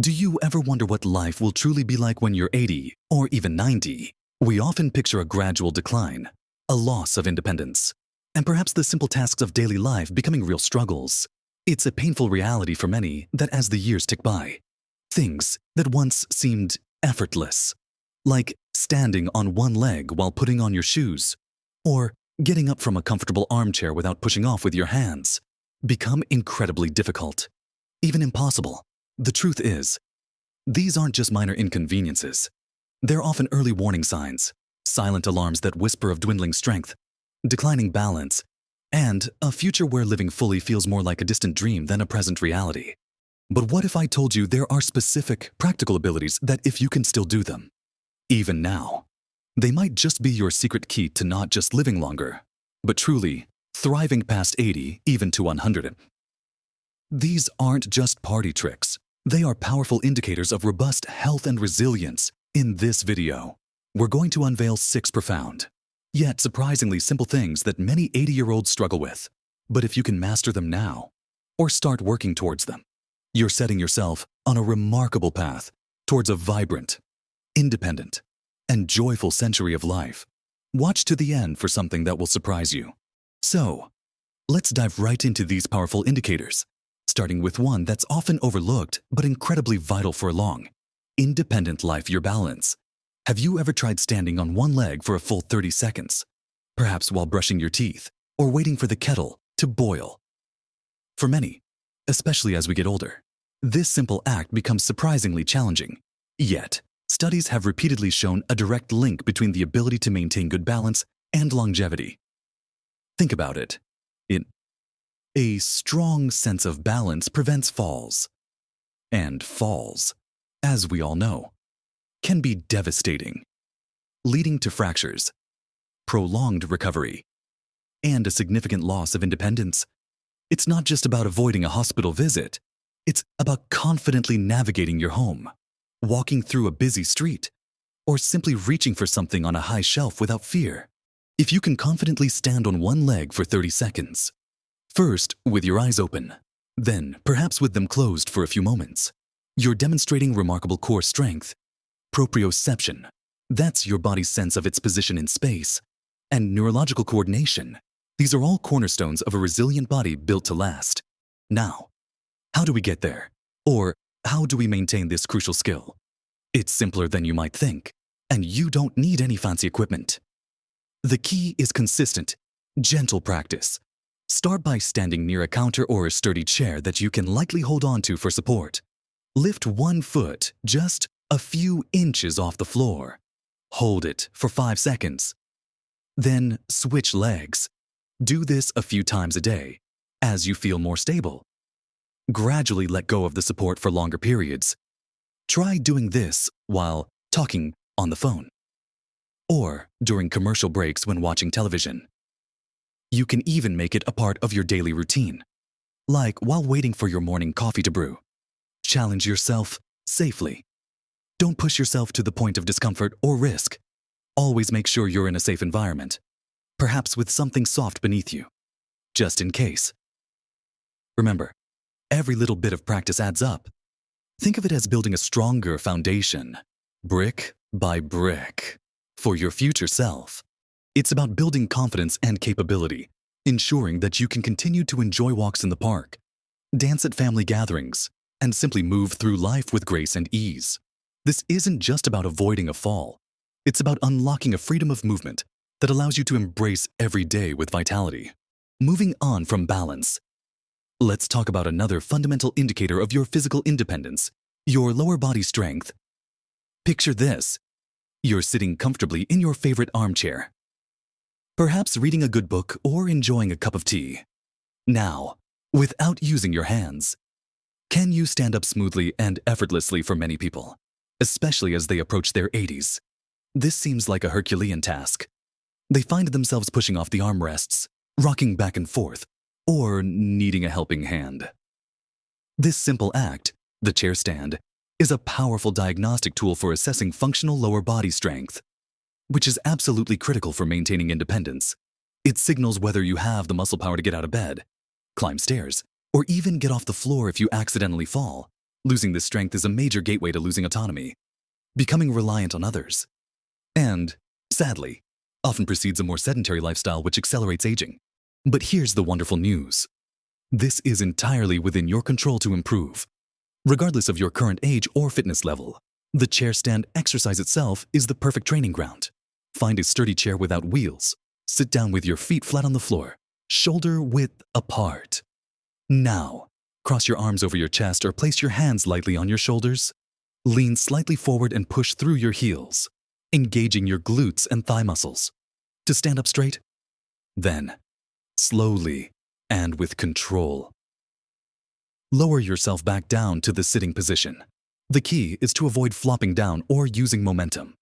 Do you ever wonder what life will truly be like when you're 80 or even 90? We often picture a gradual decline, a loss of independence, and perhaps the simple tasks of daily life becoming real struggles. It's a painful reality for many that as the years tick by, things that once seemed effortless, like standing on one leg while putting on your shoes, or getting up from a comfortable armchair without pushing off with your hands, become incredibly difficult, even impossible. The truth is, these aren't just minor inconveniences. They're often early warning signs, silent alarms that whisper of dwindling strength, declining balance, and a future where living fully feels more like a distant dream than a present reality. But what if I told you there are specific, practical abilities that if you can still do them, even now, they might just be your secret key to not just living longer, but truly thriving past 80, even to 100. These aren't just party tricks. They are powerful indicators of robust health and resilience. In this video, we're going to unveil 6 profound, yet surprisingly simple things that many 80-year-olds struggle with. But if you can master them now, or start working towards them, you're setting yourself on a remarkable path towards a vibrant, independent, and joyful century of life. Watch to the end for something that will surprise you. So, let's dive right into these powerful indicators, starting with one that's often overlooked but incredibly vital for a long, independent life: your balance. Have you ever tried standing on one leg for a full 30 seconds, perhaps while brushing your teeth or waiting for the kettle to boil? For many, especially as we get older, this simple act becomes surprisingly challenging. Yet, studies have repeatedly shown a direct link between the ability to maintain good balance and longevity. Think about it. A strong sense of balance prevents falls. And falls, as we all know, can be devastating, leading to fractures, prolonged recovery, and a significant loss of independence. It's not just about avoiding a hospital visit. It's about confidently navigating your home, walking through a busy street, or simply reaching for something on a high shelf without fear. If you can confidently stand on one leg for 30 seconds, first with your eyes open, then perhaps with them closed for a few moments, you're demonstrating remarkable core strength, proprioception, that's your body's sense of its position in space, and neurological coordination. These are all cornerstones of a resilient body built to last. Now, how do we get there? Or how do we maintain this crucial skill? It's simpler than you might think, and you don't need any fancy equipment. The key is consistent, gentle practice. Start by standing near a counter or a sturdy chair that you can lightly hold on to for support. Lift one foot just a few inches off the floor. Hold it for 5 seconds. Then switch legs. Do this a few times a day. As you feel more stable, gradually let go of the support for longer periods. Try doing this while talking on the phone, or during commercial breaks when watching television. You can even make it a part of your daily routine, like while waiting for your morning coffee to brew. Challenge yourself safely. Don't push yourself to the point of discomfort or risk. Always make sure you're in a safe environment, perhaps with something soft beneath you, just in case. Remember, every little bit of practice adds up. Think of it as building a stronger foundation, brick by brick, for your future self. It's about building confidence and capability, ensuring that you can continue to enjoy walks in the park, dance at family gatherings, and simply move through life with grace and ease. This isn't just about avoiding a fall. It's about unlocking a freedom of movement that allows you to embrace every day with vitality. Moving on from balance, let's talk about another fundamental indicator of your physical independence: your lower body strength. Picture this. You're sitting comfortably in your favorite armchair, perhaps reading a good book or enjoying a cup of tea. Now, without using your hands, can you stand up smoothly and effortlessly? For many people, especially as they approach their 80s, this seems like a Herculean task. They find themselves pushing off the armrests, rocking back and forth, or needing a helping hand. This simple act, the chair stand, is a powerful diagnostic tool for assessing functional lower body strength, which is absolutely critical for maintaining independence. It signals whether you have the muscle power to get out of bed, climb stairs, or even get off the floor if you accidentally fall. Losing this strength is a major gateway to losing autonomy, becoming reliant on others, and, sadly, often precedes a more sedentary lifestyle which accelerates aging. But here's the wonderful news. This is entirely within your control to improve. Regardless of your current age or fitness level, the chair stand exercise itself is the perfect training ground. Find a sturdy chair without wheels. Sit down with your feet flat on the floor, shoulder width apart. Now, cross your arms over your chest or place your hands lightly on your shoulders. Lean slightly forward and push through your heels, engaging your glutes and thigh muscles. To stand up straight, then, slowly and with control, lower yourself back down to the sitting position. The key is to avoid flopping down or using momentum.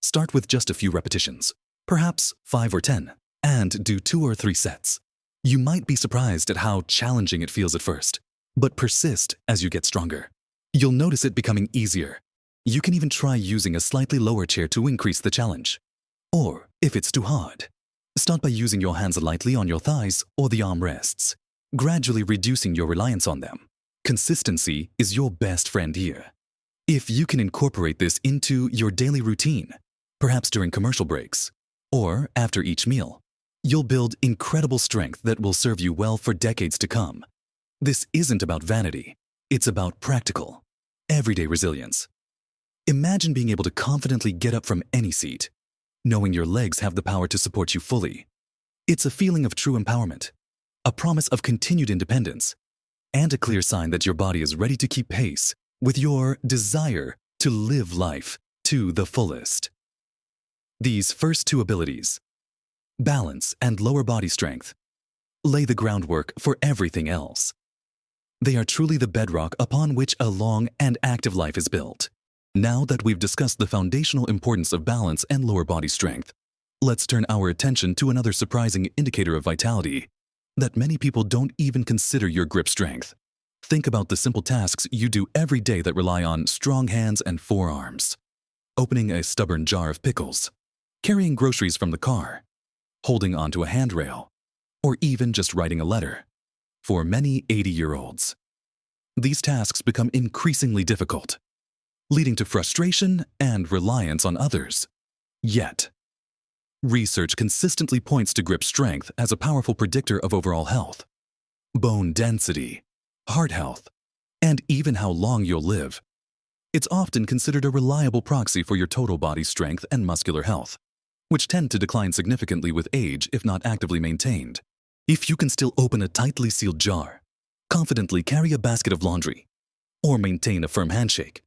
Start with just a few repetitions, perhaps 5 or 10, and do 2 or 3 sets. You might be surprised at how challenging it feels at first, but persist as you get stronger. You'll notice it becoming easier. You can even try using a slightly lower chair to increase the challenge. Or, if it's too hard, start by using your hands lightly on your thighs or the armrests, gradually reducing your reliance on them. Consistency is your best friend here. If you can incorporate this into your daily routine, perhaps during commercial breaks, or after each meal, you'll build incredible strength that will serve you well for decades to come. This isn't about vanity. It's about practical, everyday resilience. Imagine being able to confidently get up from any seat, knowing your legs have the power to support you fully. It's a feeling of true empowerment, a promise of continued independence, and a clear sign that your body is ready to keep pace with your desire to live life to the fullest. These first 2 abilities, balance and lower body strength, lay the groundwork for everything else. They are truly the bedrock upon which a long and active life is built. Now that we've discussed the foundational importance of balance and lower body strength, let's turn our attention to another surprising indicator of vitality, that many people don't even consider your grip strength. Think about the simple tasks you do every day that rely on strong hands and forearms. Opening a stubborn jar of pickles, carrying groceries from the car, holding onto a handrail, or even just writing a letter. For many 80-year-olds, these tasks become increasingly difficult, leading to frustration and reliance on others. Yet, research consistently points to grip strength as a powerful predictor of overall health, bone density, heart health, and even how long you'll live. It's often considered a reliable proxy for your total body strength and muscular health, which tend to decline significantly with age if not actively maintained. If you can still open a tightly sealed jar, confidently carry a basket of laundry, or maintain a firm handshake,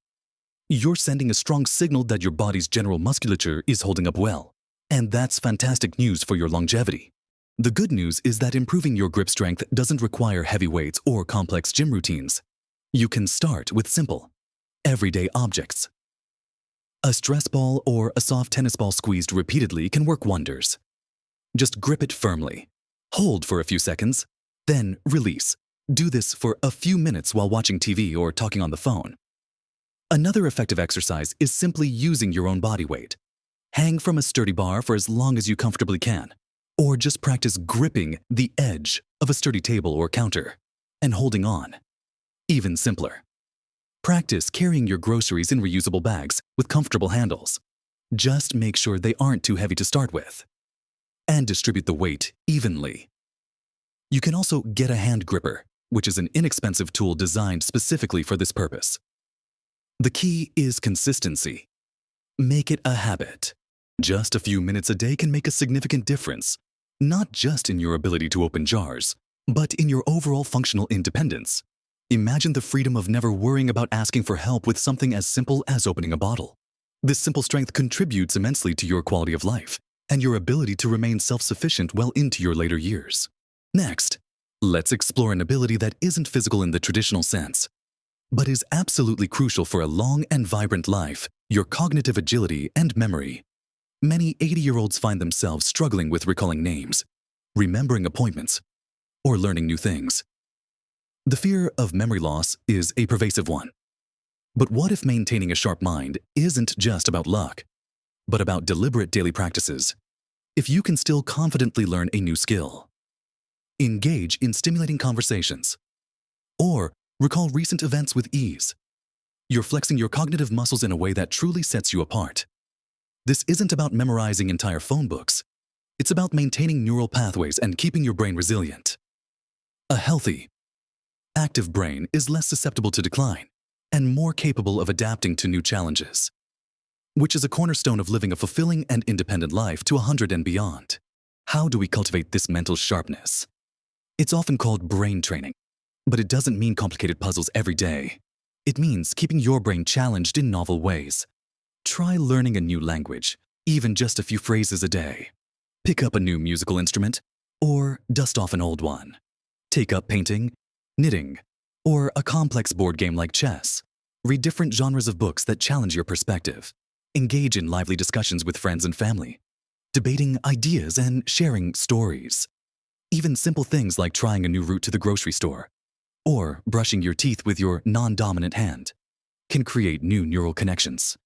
you're sending a strong signal that your body's general musculature is holding up well. And that's fantastic news for your longevity. The good news is that improving your grip strength doesn't require heavy weights or complex gym routines. You can start with simple, everyday objects. A stress ball or a soft tennis ball squeezed repeatedly can work wonders. Just grip it firmly. Hold for a few seconds, then release. Do this for a few minutes while watching TV or talking on the phone. Another effective exercise is simply using your own body weight. Hang from a sturdy bar for as long as you comfortably can, or just practice gripping the edge of a sturdy table or counter and holding on. Even simpler. Practice carrying your groceries in reusable bags with comfortable handles. Just make sure they aren't too heavy to start with, and distribute the weight evenly. You can also get a hand gripper, which is an inexpensive tool designed specifically for this purpose. The key is consistency. Make it a habit. Just a few minutes a day can make a significant difference, not just in your ability to open jars, but in your overall functional independence. Imagine the freedom of never worrying about asking for help with something as simple as opening a bottle. This simple strength contributes immensely to your quality of life and your ability to remain self-sufficient well into your later years. Next, let's explore an ability that isn't physical in the traditional sense, but is absolutely crucial for a long and vibrant life: your cognitive agility and memory. Many 80-year-olds find themselves struggling with recalling names, remembering appointments, or learning new things. The fear of memory loss is a pervasive one. But what if maintaining a sharp mind isn't just about luck, but about deliberate daily practices? If you can still confidently learn a new skill, engage in stimulating conversations, or recall recent events with ease, You're flexing your cognitive muscles in a way that truly sets you apart. This isn't about memorizing entire phone books. It's about maintaining neural pathways and keeping your brain resilient. A healthy, active brain is less susceptible to decline and more capable of adapting to new challenges, which is a cornerstone of living a fulfilling and independent life to 100 and beyond. How do we cultivate this mental sharpness? It's often called brain training, but it doesn't mean complicated puzzles every day. It means keeping your brain challenged in novel ways. Try learning a new language, even just a few phrases a day. Pick up a new musical instrument, or dust off an old one. Take up painting, knitting, or a complex board game like chess. Read different genres of books that challenge your perspective. Engage in lively discussions with friends and family, debating ideas and sharing stories. Even simple things like trying a new route to the grocery store or brushing your teeth with your non-dominant hand can create new neural connections.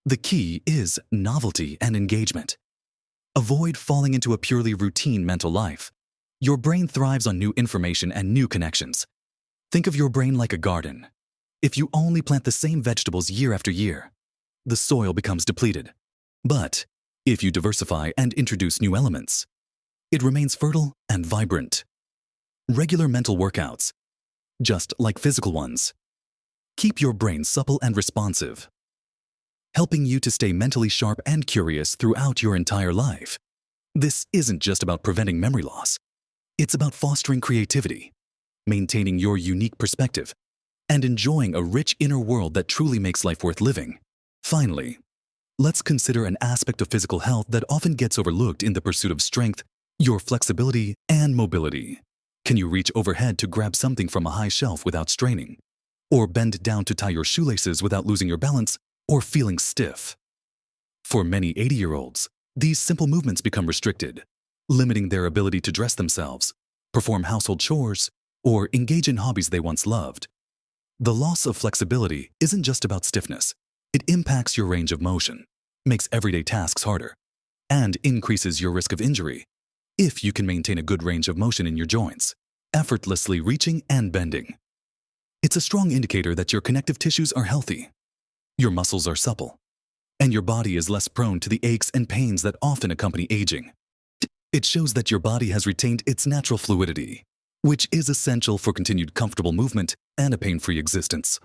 The key is novelty and engagement. Avoid falling into a purely routine mental life. Your brain thrives on new information and new connections. Think of your brain like a garden. If you only plant the same vegetables year after year, the soil becomes depleted. But if you diversify and introduce new elements, it remains fertile and vibrant. Regular mental workouts, just like physical ones, keep your brain supple and responsive, helping you to stay mentally sharp and curious throughout your entire life. This isn't just about preventing memory loss. It's about fostering creativity, maintaining your unique perspective, and enjoying a rich inner world that truly makes life worth living. Finally, let's consider an aspect of physical health that often gets overlooked in the pursuit of strength: your flexibility and mobility. Can you reach overhead to grab something from a high shelf without straining? Or bend down to tie your shoelaces without losing your balance or feeling stiff? For many 80-year-olds, these simple movements become restricted, limiting their ability to dress themselves, perform household chores, or engage in hobbies they once loved. The loss of flexibility isn't just about stiffness. It impacts your range of motion, makes everyday tasks harder, and increases your risk of injury if you can maintain a good range of motion in your joints, effortlessly reaching and bending. It's a strong indicator that your connective tissues are healthy, your muscles are supple, and your body is less prone to the aches and pains that often accompany aging. It shows that your body has retained its natural fluidity, which is essential for continued comfortable movement and a pain-free existence.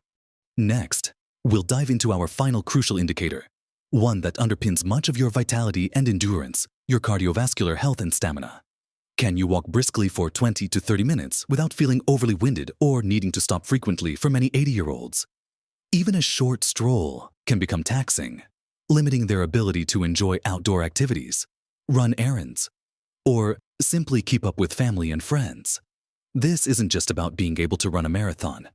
Next, we'll dive into our final crucial indicator, one that underpins much of your vitality and endurance: your cardiovascular health and stamina. Can you walk briskly for 20 to 30 minutes without feeling overly winded or needing to stop frequently for many 80-year-olds? Even a short stroll can become taxing, limiting their ability to enjoy outdoor activities, run errands, or simply keep up with family and friends. This isn't just about being able to run a marathon.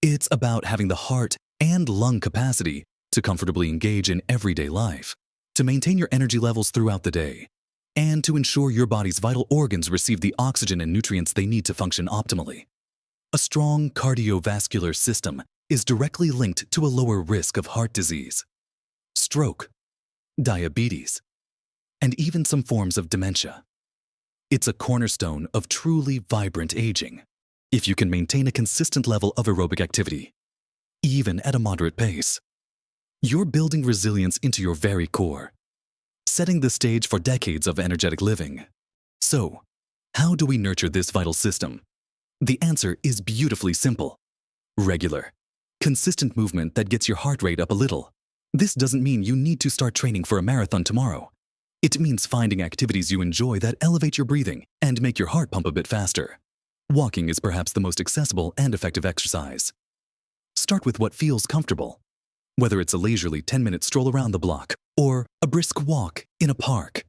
It's about having the heart and lung capacity to comfortably engage in everyday life, to maintain your energy levels throughout the day, and to ensure your body's vital organs receive the oxygen and nutrients they need to function optimally. A strong cardiovascular system is directly linked to a lower risk of heart disease, stroke, diabetes, and even some forms of dementia. It's a cornerstone of truly vibrant aging. If you can maintain a consistent level of aerobic activity, even at a moderate pace, you're building resilience into your very core, setting the stage for decades of energetic living. So, how do we nurture this vital system? The answer is beautifully simple: regular, consistent movement that gets your heart rate up a little. This doesn't mean you need to start training for a marathon tomorrow. It means finding activities you enjoy that elevate your breathing and make your heart pump a bit faster. Walking is perhaps the most accessible and effective exercise. Start with what feels comfortable, whether it's a leisurely 10-minute stroll around the block or a brisk walk in a park.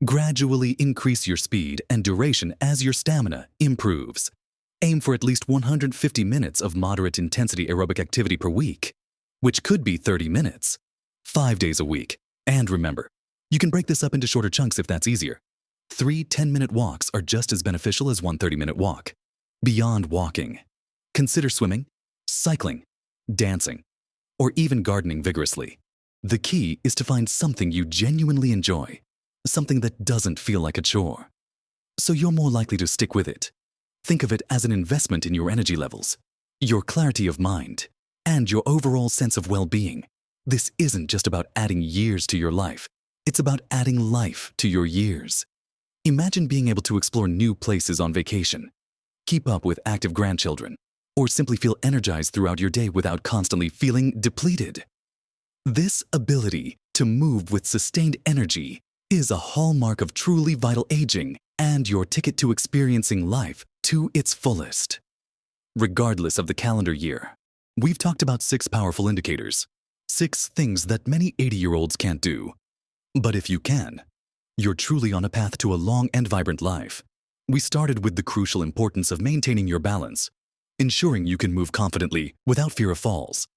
Gradually increase your speed and duration as your stamina improves. Aim for at least 150 minutes of moderate intensity aerobic activity per week, which could be 30 minutes, 5 days a week. And remember, you can break this up into shorter chunks if that's easier. 3 10-minute walks are just as beneficial as one 30-minute walk. Beyond walking, consider swimming, cycling, dancing, or even gardening vigorously. The key is to find something you genuinely enjoy, something that doesn't feel like a chore, so you're more likely to stick with it. Think of it as an investment in your energy levels, your clarity of mind, and your overall sense of well-being. This isn't just about adding years to your life. It's about adding life to your years. Imagine being able to explore new places on vacation, keep up with active grandchildren, or simply feel energized throughout your day without constantly feeling depleted. This ability to move with sustained energy is a hallmark of truly vital aging and your ticket to experiencing life to its fullest. Regardless of the calendar year, we've talked about 6 powerful indicators, 6 things that many 80-year-olds can't do. But if you can, you're truly on a path to a long and vibrant life. We started with the crucial importance of maintaining your balance, ensuring you can move confidently without fear of falls.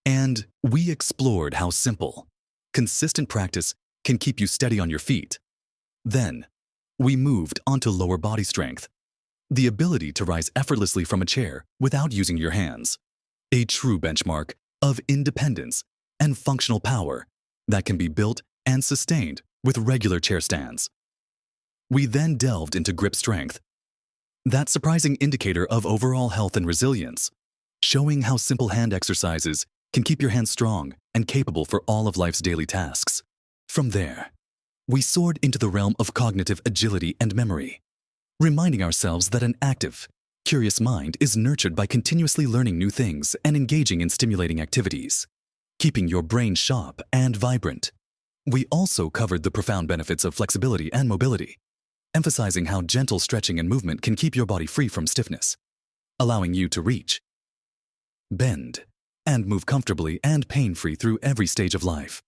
And we explored how simple, consistent practice can keep you steady on your feet. Then, we moved onto lower body strength, the ability to rise effortlessly from a chair without using your hands, a true benchmark of independence and functional power that can be built and sustained with regular chair stands. We then delved into grip strength, that surprising indicator of overall health and resilience, showing how simple hand exercises can keep your hands strong and capable for all of life's daily tasks. From there, we soared into the realm of cognitive agility and memory, reminding ourselves that an active, curious mind is nurtured by continuously learning new things and engaging in stimulating activities, keeping your brain sharp and vibrant. We also covered the profound benefits of flexibility and mobility, emphasizing how gentle stretching and movement can keep your body free from stiffness, allowing you to reach, bend, and move comfortably and pain-free through every stage of life.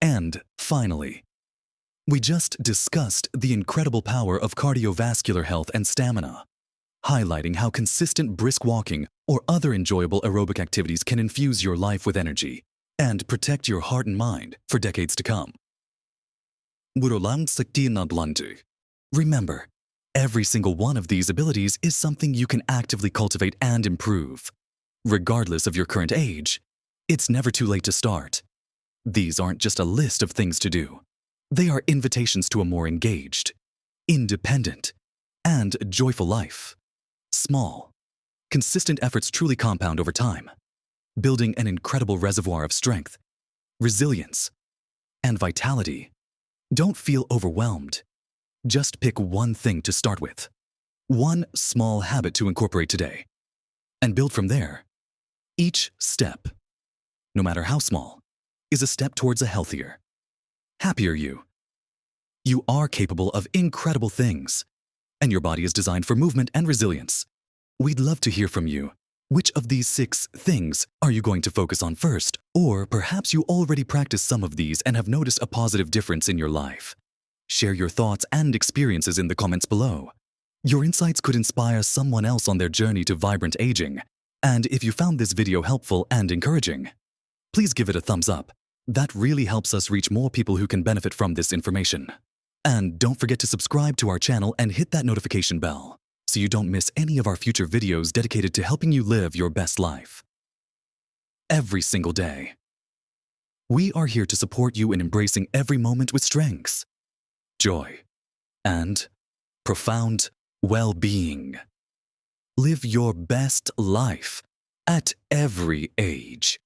And finally, we just discussed the incredible power of cardiovascular health and stamina, highlighting how consistent brisk walking or other enjoyable aerobic activities can infuse your life with energy and protect your heart and mind for decades to come. Remember, every single one of these abilities is something you can actively cultivate and improve. Regardless of your current age, it's never too late to start. These aren't just a list of things to do. They are invitations to a more engaged, independent, and joyful life. Small, consistent efforts truly compound over time, building an incredible reservoir of strength, resilience, and vitality. Don't feel overwhelmed. Just pick one thing to start with, one small habit to incorporate today, and build from there. Each step, no matter how small, is a step towards a healthier, happier you. You are capable of incredible things, and your body is designed for movement and resilience. We'd love to hear from you. Which of these 6 things are you going to focus on first? Or perhaps you already practice some of these and have noticed a positive difference in your life. Share your thoughts and experiences in the comments below. Your insights could inspire someone else on their journey to vibrant aging. And if you found this video helpful and encouraging, please give it a thumbs up. That really helps us reach more people who can benefit from this information. And don't forget to subscribe to our channel and hit that notification bell so you don't miss any of our future videos dedicated to helping you live your best life. Every single day, we are here to support you in embracing every moment with strengths, joy, and profound well-being. Live your best life at every age.